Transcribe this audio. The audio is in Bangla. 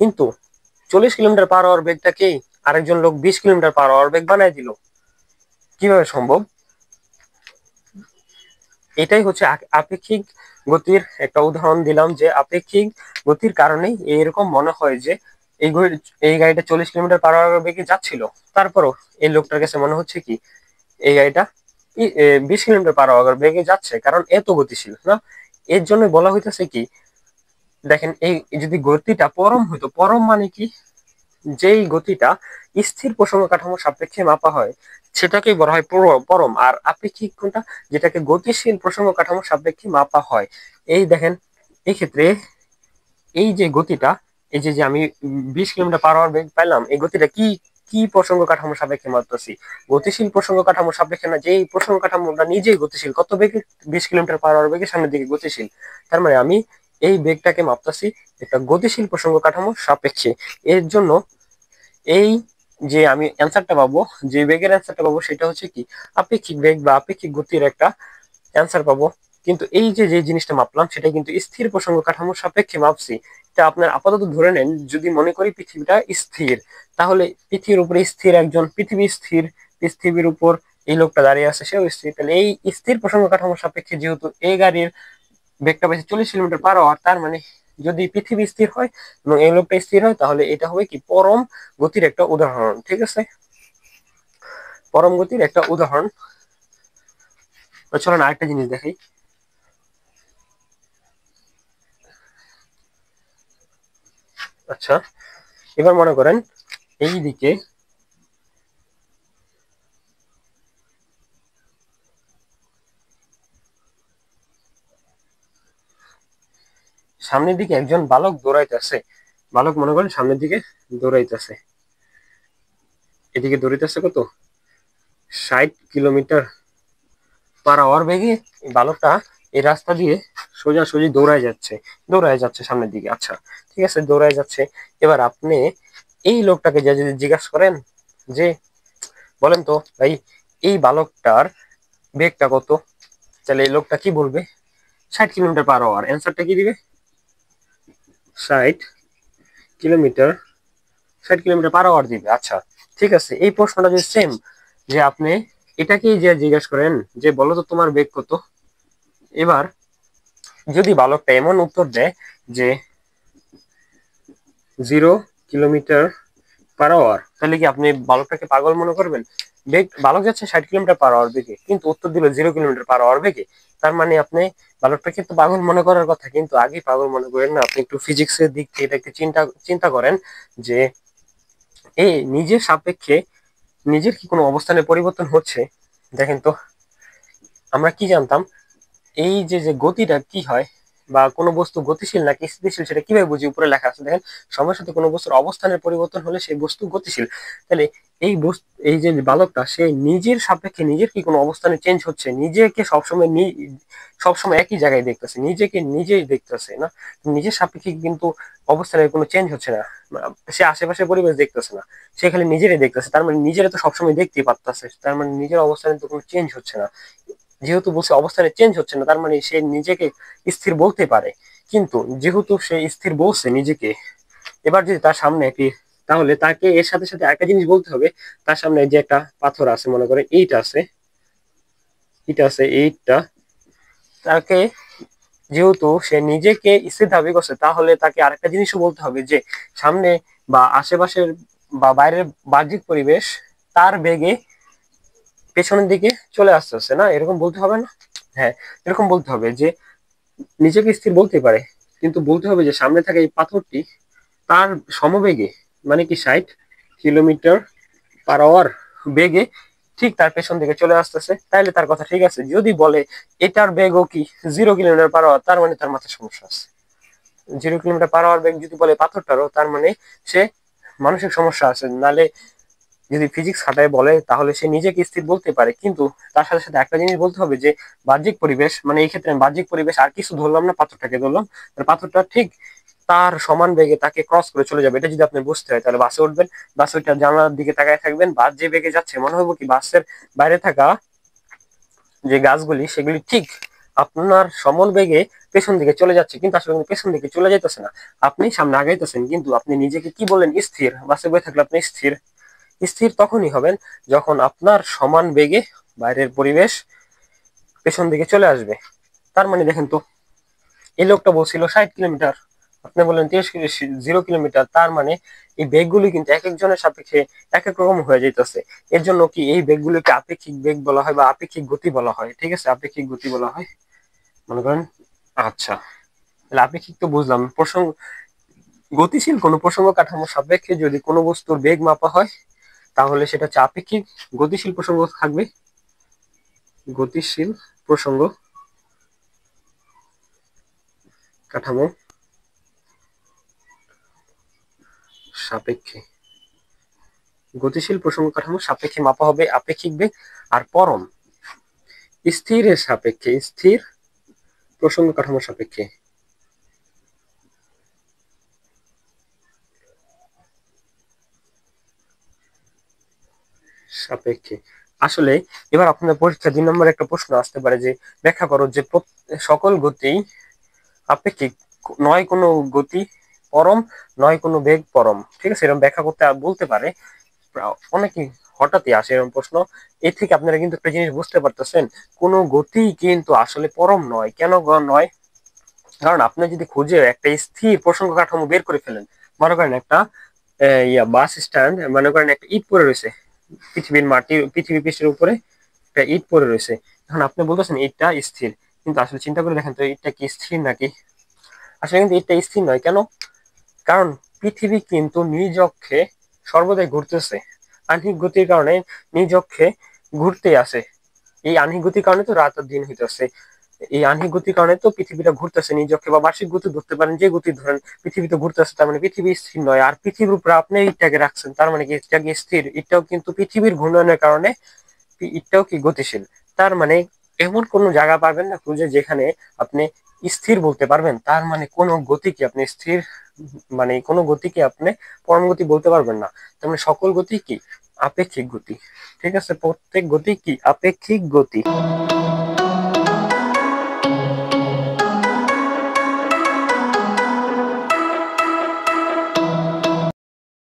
কিন্তু 40 কিলোমিটার/আওয়ার বেগটাকে আরেকজন লোক 20 কিলোমিটার/আওয়ার বেগ বানায় দিল, কিভাবে সম্ভব? এটাই হচ্ছে আপেক্ষিক গতির একটা উদাহরণ দিলাম, যে আপেক্ষিক গতির কারণেই এরকম মনে হয় যে এই গাড়িটা 40 কিলোমিটার/আওয়ার বেগে যাচ্ছিল, তারপরও এই লোকটার কাছে মনে হচ্ছে কি এই গাড়িটা 20 কিলোমিটার/আওয়ার বেগে যাচ্ছে, কারণ এত গতিশীল না। এর জন্য বলা হইতেছে কি, দেখেন এই যদি গতিটা পরম হইতো, পরম মানে কি, যেই গতিটা স্থির প্রসঙ্গ কাঠামোর সাপেক্ষে মাপা হয় সেটাকেই বলা হয় পরম। আর আপেক্ষিক কোনটা, যেটাকে গতিশীল প্রসঙ্গ কাঠামোর সাপেক্ষে মাপা হয়। এই দেখেন, এই ক্ষেত্রে এই যে গতিটা, এই যে যে আমি 20 কিলোমিটার/আওয়ার বেগ পাইলাম, এই গতিটা কি কি প্রসঙ্গ কাঠামোর সাপেক্ষে মাপতেছি? গতিশীল প্রসঙ্গ কাঠামোর সাপেক্ষে না, যেই প্রসঙ্গ কাঠামোটা নিজেই গতিশীল, কত বেগে? 20 কিলোমিটার/আওয়ার বেগে সামনের দিকে গতিশীল। তার মানে আমি এই বেগটাকে মাপতেছি একটা গতিশীল প্রসঙ্গ কাঠামোর সাপেক্ষে। এর জন্য এই যে আমি অ্যান্সারটা পাবো, যে বেগের অ্যান্সারটা পাবো সেটা হচ্ছে কি আপেক্ষিক বেগ বা আপেক্ষিক গতির একটা অ্যান্সার পাবো। কিন্তু এই যে যে জিনিসটা মাপলাম সেটা কিন্তু স্থির প্রসঙ্গ কাঠামোর সাপেক্ষে মাপছি। এটা আপনার আপাতত ধরে নেন, যদি মনে করি পৃথিবীটা স্থির, তাহলে পৃথিবীর উপরে স্থির একজন, পৃথিবী স্থির, পৃথিবীর উপর এই লোকটা দাঁড়িয়ে আছে, সেও স্থির। তাহলে এই স্থির প্রসঙ্গ কাঠামোর সাপেক্ষে যেহেতু এই গাড়ির বেগটা পাইছে 40 কিলোমিটার/আওয়ার, তার মানে যদি পৃথিবী স্থির হয় এবং এই লোকটা স্থির হয়, তাহলে এটা হবে কি পরম গতির একটা উদাহরণ। ঠিক আছে, পরম গতির একটা উদাহরণ। চলেন আরেকটা জিনিস দেখাই। আচ্ছা, এবার মনে করেন এই দিকে সামনের দিকে একজন বালক দৌড়াইতেছে, বালক মনে করেন সামনের দিকে দৌড়াইতেছে, এদিকে দৌড়াইতেছে কত, 60 কিলোমিটার/আওয়ার বেগে এই বালকটা এই রাস্তা দিয়ে সোজাসুজি দৌড়ায় যাচ্ছে সামনের দিকে। আচ্ছা ঠিক আছে, দৌড়ায় যাচ্ছে। এবার আপনি এই লোকটাকে যা যদি জিজ্ঞাসা করেন যে বলেন তো ভাই এই বালকটার বেগটা কত, তাহলে এই লোকটা কি বলবে? 60 কিলোমিটার/আওয়ার। অ্যান্সারটা কি দিবে? 60 কিলোমিটার, 60 কিলোমিটার/আওয়ার দিবে। আচ্ছা ঠিক আছে, এই প্রশ্নটা যে সেম, যে আপনি এটাকেই যে জিজ্ঞাসা করেন যে বলো তো তোমার বেগ কত, এবার যদি বালকটা এমন উত্তর দেয় যে 0 কিলোমিটার/আওয়ার, তাহলে কি আপনি বালকটাকে পাগল মনে করবেন? বালক যাচ্ছে 60 কিলোমিটার/আওয়ার বেগে, কিন্তু উত্তর দিল 0 কিলোমিটার/আওয়ার বেগে। তার মানে আপনি বালকটাকে তো পাগল মনে করার কথা, কিন্তু আগে পাগল মনে করেন না, আপনি একটু ফিজিক্সের দিক থেকে এটা একটু চিন্তা করেন যে এই নিজের সাপেক্ষে নিজের কি কোনো অবস্থানের পরিবর্তন হচ্ছে? দেখেন তো, আমরা কি জানতাম এই যে যে গতিটা কি হয়, বা কোনো বস্তু গতিশীল নাকি স্থিতিশীল সেটা কিভাবে বুঝি? উপরে লেখা আছে দেখেন, সময়ের সাথে কোনো বস্তুর অবস্থানের পরিবর্তন হলে সেই বস্তু গতিশীল। তাহলে এই বস্তু, এই যে বালকটা, সে নিজের সাপেক্ষে নিজের কি কোনো অবস্থানে চেঞ্জ হচ্ছে? নিজেকে সবসময় সবসময় একই জায়গায় দেখতেছে, নিজেকে নিজেই দেখতেছে না, নিজের সাপেক্ষে কিন্তু অবস্থানের কোনো চেঞ্জ হচ্ছে না। সে আশেপাশের পরিবেশ দেখতেছে না, সে খালি নিজেরই দেখতেছে। তার মানে নিজেরা তো সবসময় দেখতেই পারতেছে, তার মানে নিজের অবস্থানে তো কোনো চেঞ্জ হচ্ছে না। যেহেতু বলছে অবস্থানে চেঞ্জ হচ্ছে না, তার মানে সে নিজেকে স্থির বলতে পারে। কিন্তু যেহেতু সে স্থির বলছে নিজেকে, এবার যদি তার সামনে একটি, তাহলে তাকে এর সাথে সাথে একটা জিনিস বলতে হবে। তার সামনে যে একটা পাথর আছে, মনে করে এইটা আছে, তাকে, যেহেতু সে নিজেকে স্থির দাবি করছে, তাহলে তাকে আরেকটা জিনিসও বলতে হবে যে সামনে বা আশেপাশের বা বাইরের বাহ্যিক পরিবেশ তার বেগে পেছনের দিকে চলে আসতেছে না, এরকম বলতে হবে না? হ্যাঁ, এরকম বলতে হবে যে নিজেকে স্থির বলতে পারে, কিন্তু বলতে হবে যে সামনে থাকা এই পাথরটি তার সমবেগে, মানে কি 60 কিলোমিটার/আওয়ার বেগে ঠিক তার পেছন দিকে চলে আসতেছে। তাইলে তার কথা ঠিক আছে। যদি বলে এটার বেগও কি 0 কিলোমিটার/আওয়ার, তার মানে তার মাথায় সমস্যা আছে। 0 কিলোমিটার/আওয়ার বেগ যদি বলে পাথরটারও, তার মানে সে মানসিক সমস্যা আছে। নালে যদি ফিজিক্স খাটায় বলে তাহলে সে নিজেকে স্থির বলতে পারে, কিন্তু তার সাথে সাথে একটা জিনিস বলতে হবে যে বাহ্যিক পরিবেশ, মানে এই ক্ষেত্রে বাহ্যিক পরিবেশ আর কিছু ধরলাম না, পাথরটাকে ধরলাম, পাথরটা ঠিক তার সমান বেগে তাকে ক্রস করে চলে যাবে। এটা যদি আপনি বুঝতে হয়, তাহলে বাসে উঠবেন, বাসে ওইটা জানালার দিকে তাকায় থাকবেন, বাস যে বেগে যাচ্ছে মনে হবো কি বাসের বাইরে থাকা যে গাছগুলি সেগুলি ঠিক আপনার সমর বেগে পেছন দিকে চলে যাচ্ছে, কিন্তু আসলে কিন্তু পেছন দিকে চলে যাইতেছে না, আপনি সামনে আগাইতেছেন, কিন্তু আপনি নিজেকে কি বলেন? স্থির। বাসে বসে থাকলে আপনি স্থির। স্থির তখনই হবেন যখন আপনার সমান বেগে বাইরের পরিবেশ পেছন দিকে চলে আসবে। তার মানে দেখেন তো, এই লোকটা বলছিল 60 কিলোমিটার, আপনি বললেন 0 কিলোমিটার। তার মানে এই বেগগুলি কিন্তু এক একজনের সাপেক্ষে এক এক রকম হয়ে যাইতেছে। এর জন্য কি এই বেগগুলোকে আপেক্ষিক বেগ বলা হয় বা আপেক্ষিক গতি বলা হয়। ঠিক আছে, আপেক্ষিক গতি বলা হয়, মনে করেন। আচ্ছা, তাহলে আপেক্ষিক তো বুঝলাম। প্রসঙ্গ, গতিশীল কোনো প্রসঙ্গ কাঠামো সাপেক্ষে যদি কোনো বস্তুর বেগ মাপা হয় তাহলে সেটা হচ্ছে আপেক্ষিক। গতিশীল প্রসঙ্গ থাকবে গতিশীল প্রসঙ্গ কাঠামো সাপেক্ষে, গতিশীল প্রসঙ্গ কাঠামো সাপেক্ষে মাপা হবে আপেক্ষিক বেগ। আর পরম স্থিরের সাপেক্ষে, স্থির প্রসঙ্গ কাঠামো সাপেক্ষে, সাপেক্ষে। আসলে এবার আপনার পরীক্ষা 2 নম্বরে একটা প্রশ্ন আসতে পারে যে ব্যাখ্যা করো যে সকল গতি আপেক্ষিক, নয় কোনো গতি পরম, নয় কোনো বেগ পরম। ঠিক আছে, এরকম ব্যাখ্যা করতে বলতে পারে অনেকে, হঠাৎই আসে এরকম প্রশ্ন। এর থেকে আপনারা কিন্তু একটা জিনিস বুঝতে পারতেছেন, কোনো গতি কিন্তু আসলে পরম নয়। কেন নয়? কারণ আপনি যদি খুঁজে একটা স্থির প্রসঙ্গ কাঠামো বের করে ফেলেন, মনে করেন একটা বাস স্ট্যান্ড, মনে করেন একটা ইট পড়ে রয়েছে পৃথিবীর মাটি, পৃথিবী পৃষ্ঠের উপরে একটা ইট পড়ে রয়েছে। এখন আপনি বলতেছেন ইটটা স্থির, কিন্তু আসলে চিন্তা করে দেখেন তো ইটটা কি স্থির নাকি? আসলে কিন্তু ইটটা স্থির নয়। কেন? কারণ পৃথিবী কিন্তু নিজ অক্ষে সর্বদাই ঘুরতেছে। আহ্নিক গতির কারণে নিজ অক্ষে ঘুরতে আছে। এই আহ্নিক গতির কারণে তো রাত আর দিন হইতেছে। এই আহ্নিক গতির কারণে তো পৃথিবীটা ঘুরতেছে নিজ অক্ষে, বা বার্ষিক গতি ধরতে পারেন, যে গতি ধরেন পৃথিবী তো ঘুরতেছে, তার মানে পৃথিবী স্থির নয়। আর পৃথিবীর উপরে আপনি ইটটাকে রাখছেন, তার মানে কি ইটটা কি স্থির? ইটটাও কিন্তু পৃথিবীর ঘূর্ণয়নের কারণে ইটটাও কি গতিশীল। তার মানে এমন কোন জায়গা পাবেন না খুঁজে যেখানে আপনি স্থির বলতে পারবেন। তার মানে কোন গতিকে আপনি স্থির, মানে কোন গতিকে আপনি পরম গতি বলতে পারবেন না। তার মানে সকল গতি কি আপেক্ষিক গতি। ঠিক আছে, প্রত্যেক গতি কি আপেক্ষিক গতি।